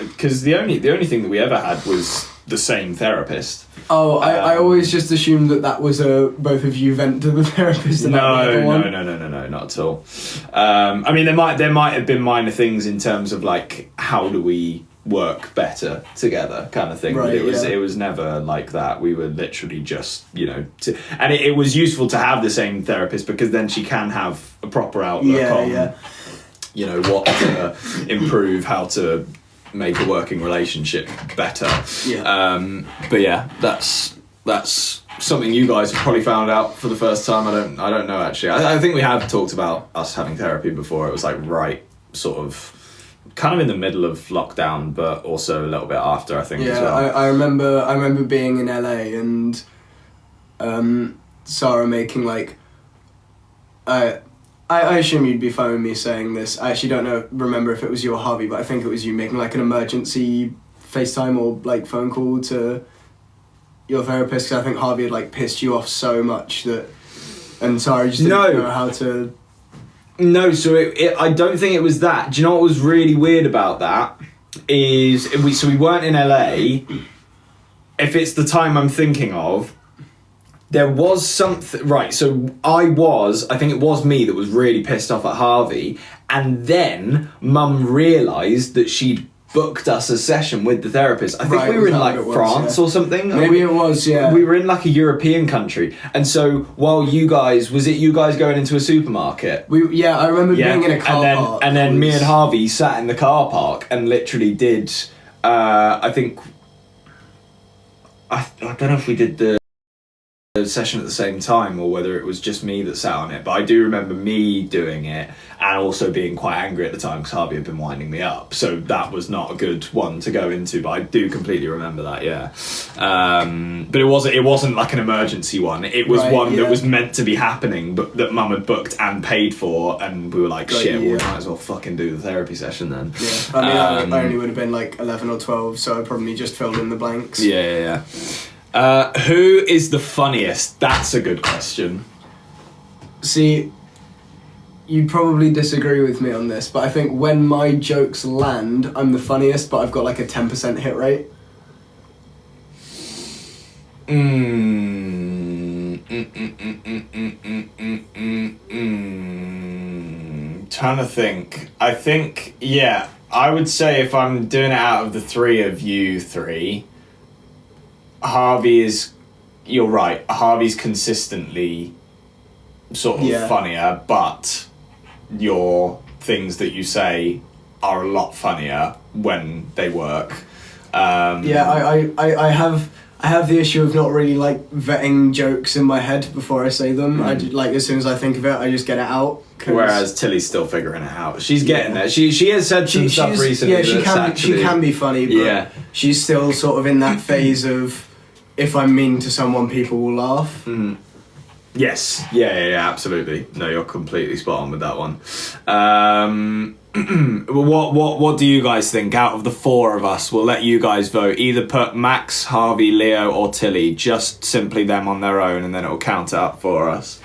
because the only thing that we ever had was the same therapist. Oh, I always just assumed that was both of you vent to the therapist. No, not at all. I mean, there might have been minor things in terms of like how do we work better together kind of thing, right, but it was never like that. We were literally just, you know, and it was useful to have the same therapist because then she can have a proper outlook on you know, what to improve, how to make a working relationship better. But yeah, that's something you guys have probably found out for the first time. I don't know actually. I think we have talked about us having therapy before. It was like right sort of kind of in the middle of lockdown, but also a little bit after, I think, as well. I remember being in LA and Sarah making like I assume you'd be fine with me saying this. I actually don't remember if it was you or Harvey, but I think it was you making like an emergency FaceTime or like phone call to your therapist, because I think Harvey had like pissed you off so much and Sarah just didn't know how to. No, so I don't think it was that. Do you know what was really weird about that? We weren't in LA. If it's the time I'm thinking of, there was something... Right, so I think it was me that was really pissed off at Harvey, and then Mum realised that she'd booked us a session with the therapist. I think we were in like France or something. Maybe it was, yeah. We were in like a European country, and so while you guys going into a supermarket? I remember being in a car park. And then me and Harvey sat in the car park and literally did. I think I don't know if we did the session at the same time or whether it was just me that sat on it, but I do remember me doing it and also being quite angry at the time because Harvey had been winding me up, so that was not a good one to go into, but I do completely remember that. But it wasn't like an emergency one. It was one that was meant to be happening, but that Mum had booked and paid for, and we were like, we might as well fucking do the therapy session then. I mean, I only would have been like 11 or 12, so I probably just filled in the blanks. Who is the funniest? That's a good question. See, you probably disagree with me on this, but I think when my jokes land, I'm the funniest, but I've got like a 10% hit rate. Trying to think. I think, I would say if I'm doing it out of the three of you three, you're right, Harvey's consistently sort of funnier, but your things that you say are a lot funnier when they work. I have the issue of not really like vetting jokes in my head before I say them. I like, as soon as I think of it, I just get it out. Whereas Tilly's still figuring it out. She's getting there. She has said some stuff recently. Yeah, she can be funny, but she's still sort of in that phase of, if I'm mean to someone, people will laugh. Mm. Yes. Yeah, absolutely. No, you're completely spot on with that one. What do you guys think? Out of the four of us, we'll let you guys vote. Either put Max, Harvey, Leo, or Tilly. Just simply them on their own, and then it'll count up for us.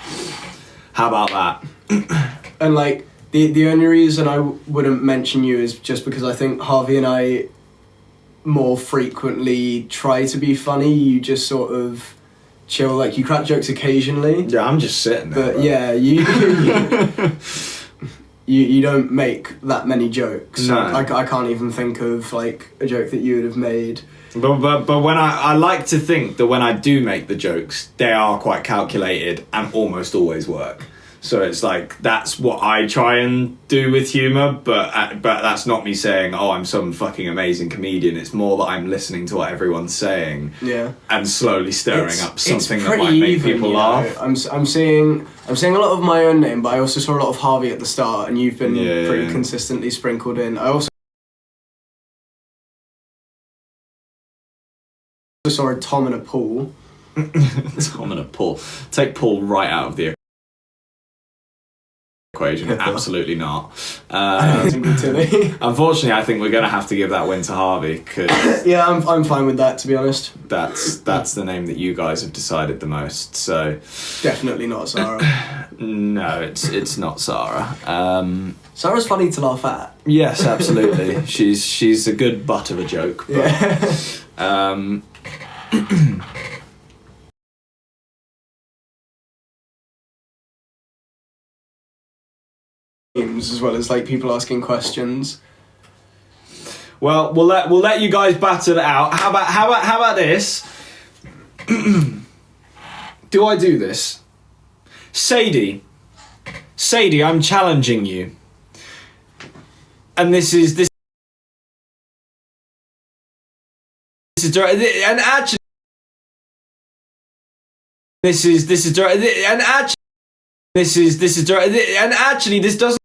How about that? And like the only reason I wouldn't mention you is just because I think Harvey and I more frequently try to be funny. You just sort of chill, like you crack jokes occasionally. Yeah, I'm just sitting there. But you don't make that many jokes. No. I can't even think of like a joke that you would have made. But when I like to think that when I do make the jokes, they are quite calculated and almost always work. So it's like, that's what I try and do with humour, but that's not me saying, oh, I'm some fucking amazing comedian. It's more that I'm listening to what everyone's saying, and slowly stirring up something that might make people laugh. I'm seeing a lot of my own name, but I also saw a lot of Harvey at the start, and you've been pretty consistently sprinkled in. I also saw a Tom and a Paul. Tom and a Paul. Take Paul right out of the equation. Absolutely not. Unfortunately, I think we're going to have to give that win to Harvey, because I'm fine with that, to be honest. That's the name that you guys have decided the most. So definitely not Sarah. No, it's not Sarah. Sarah's funny to laugh at. Yes, absolutely. she's a good butt of a joke. But, As well as like people asking questions. Well, we'll let you guys battle it out. How about this? Do I do this? Sadie, I'm challenging you. And this is direct, and actually this is direct, and actually this is direct, and actually this doesn't.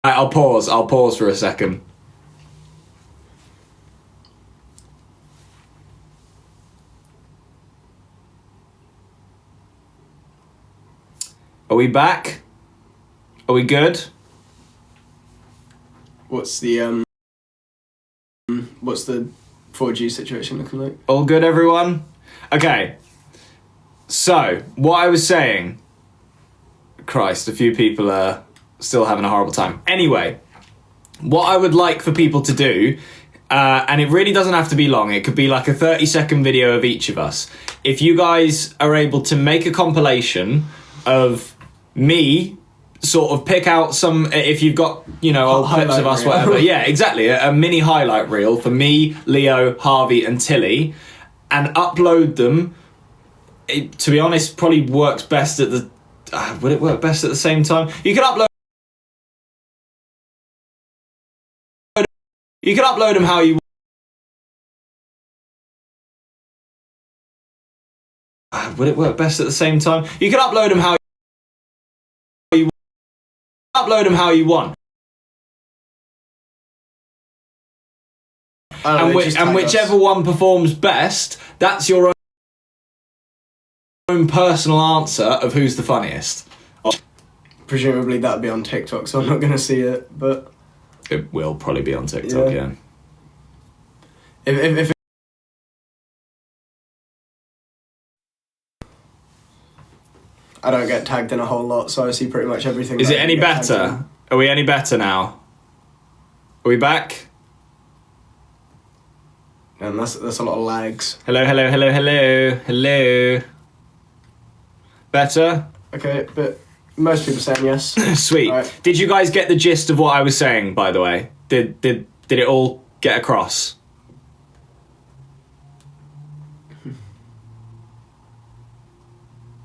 I'll pause for a second. Are we back? Are we good? What's the 4G situation looking like? All good, everyone? Okay. So, what I was saying... Christ, a few people are still having a horrible time. Anyway, what I would like for people to do, and it really doesn't have to be long, it could be like a 30-second video of each of us. If you guys are able to make a compilation of me, sort of pick out some, if you've got, you know, old clips of us, reel. Whatever. Yeah, exactly. A mini highlight reel for me, Leo, Harvey and Tilly, and upload them. It, to be honest, probably works best at the... would it work best at the same time? You can upload them how you want. Would it work best at the same time? You can upload them how you want. And whichever one performs best, that's your own personal answer of who's the funniest. Presumably that'd be on TikTok, so I'm not going to see it, but... It will probably be on TikTok, yeah. If I don't get tagged in a whole lot, so I see pretty much everything. Is it any better? Are we any better now? Are we back? And that's a lot of lags. Hello. Better? Okay, but most people saying yes. Sweet. Right. Did you guys get the gist of what I was saying, by the way? Did it all get across?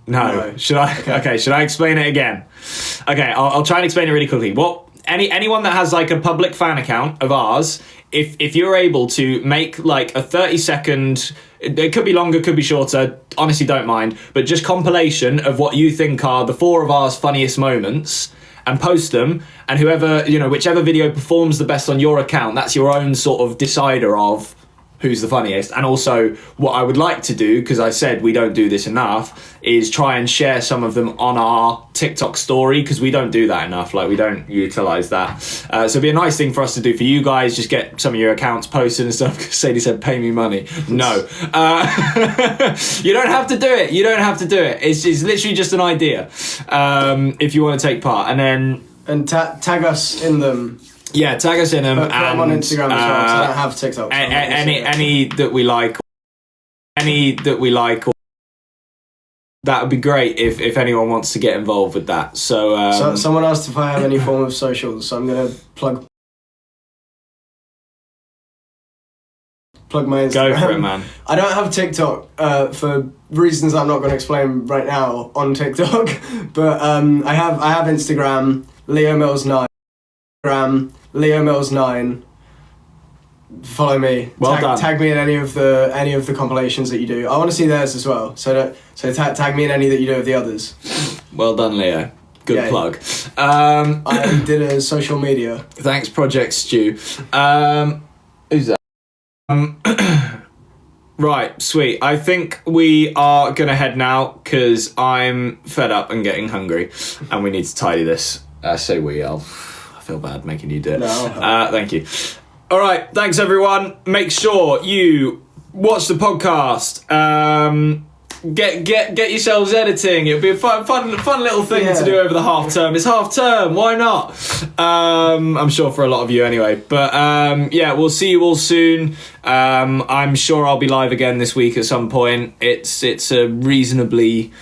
No. Should I? Okay. Should I explain it again? Okay, I'll try and explain it really quickly. Anyone that has like a public fan account of ours, if you're able to make like a 30-second, it could be longer, could be shorter, honestly don't mind, but just compilation of what you think are the four of ours funniest moments and post them, and whoever, you know, whichever video performs the best on your account, that's your own sort of decider of who's the funniest. And also what I would like to do, because I said we don't do this enough, is try and share some of them on our TikTok story, because we don't do that enough. Like, we don't utilise that. So it'd be a nice thing for us to do for you guys, just get some of your accounts posted and stuff, because Sadie said pay me money. No. You don't have to do it. It's literally just an idea, if you want to take part. And then... And tag us in them. Yeah, tag us in them. Put them on Instagram as well, because I don't have TikTok. So any that we like, that would be great if anyone wants to get involved with that. So someone asked if I have any form of socials, so I'm going to plug my Instagram. Go for it, man. I don't have TikTok for reasons I'm not going to explain right now on TikTok, but I have Instagram, Leo Mills 9. Leo Mills 9. Follow me. Tag me in any of the compilations that you do. I want to see theirs as well. So tag me in any that you do of the others. Well done, Leo. Good plug. I did a social media. Thanks, Project Stew. Who's that? Right, sweet. I think we are gonna head now because I'm fed up and getting hungry, and we need to tidy this. I say we. I feel bad making you do it. No. Thank you. All right, thanks everyone. Make sure you watch the podcast. get yourselves editing. It'll be a fun little thing to do over the half term. It's half term, why not? I'm sure for a lot of you anyway. But yeah, we'll see you all soon. I'm sure I'll be live again this week at some point. It's a reasonably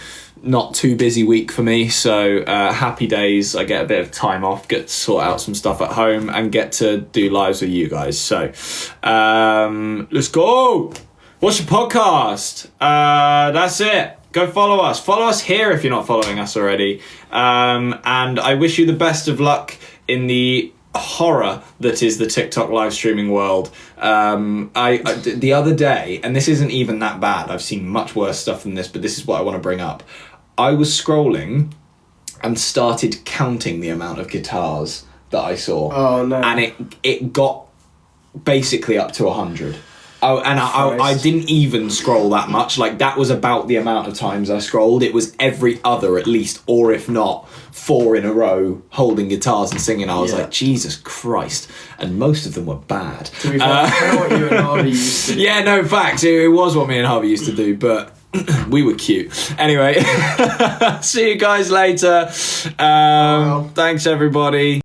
not too busy week for me, so happy days. I get a bit of time off, get to sort out some stuff at home, and get to do lives with you guys. So let's go. What's your podcast? That's it. Go follow us. Follow us here if you're not following us already. And I wish you the best of luck in the horror that is the TikTok live streaming world. I the other day, and this isn't even that bad, I've seen much worse stuff than this, but this is what I want to bring up. I was scrolling and started counting the amount of guitars that I saw. Oh no. And it got basically up to 100. Oh, and I didn't even scroll that much. Like, that was about the amount of times I scrolled. It was every other, at least, or if not, 4 in a row, holding guitars and singing. I was like, Jesus Christ. And most of them were bad. To be fair, I know what you and Harvey used to do. Yeah, no, facts. It was what me and Harvey used to do, but we were cute. Anyway, see you guys later. Thanks, everybody.